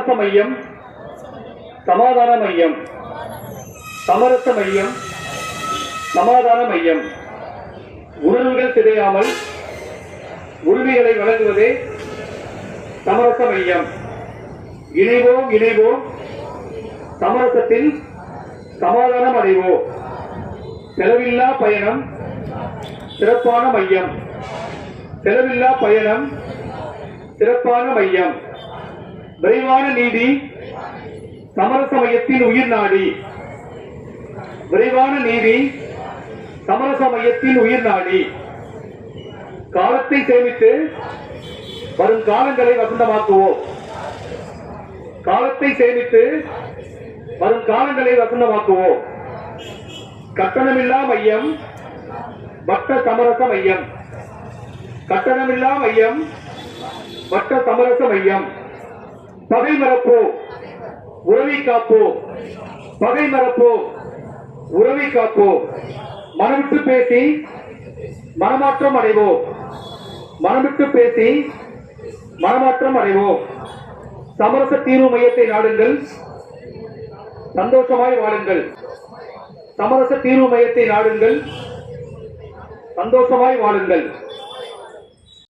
சமரச மையம், சமாதான மையம், சமரச மையம், சமாதான மையம். உணர்வுகள் சிதையாமல் உரிமைகளை வழங்குவதே சமரச மையம். இணைவோம் இணைவோம், சமரசத்தில் சமாதானம் அடைவோம். செலவில்லா பயணம் சிறப்பான மையம், செலவில்லா பயணம் சிறப்பான மையம். விரைவான நீதி சமரச மையத்தின் உயிர் நாடி, விரைவான நீதி சமரச மையத்தின் உயிர் நாடி. காலத்தை சேமித்து வரும் காலங்களை வசந்தமாக்குவோம். காலத்தை சேமித்து வரும் காலங்களை வசந்தமாக்குவோம். கட்டணமில்லா மையம் வட்ட சமரச மையம், கட்டணமில்லா மையம் வட்ட சமரச மையம். பகை மறப்போ உறவை காப்போ, பகை மறப்போ உறவை காப்போ. மனவிட்டு பேசி மனமாற்றம் அடைவோம், மனவிட்டு பேசி மனமாற்றம் அடைவோம். சமரச தீர்வு மையத்தை நாடுங்கள், சந்தோஷமாய் வாழுங்கள். சமரச தீர்வு மையத்தை நாடுங்கள், சந்தோஷமாய் வாழுங்கள்.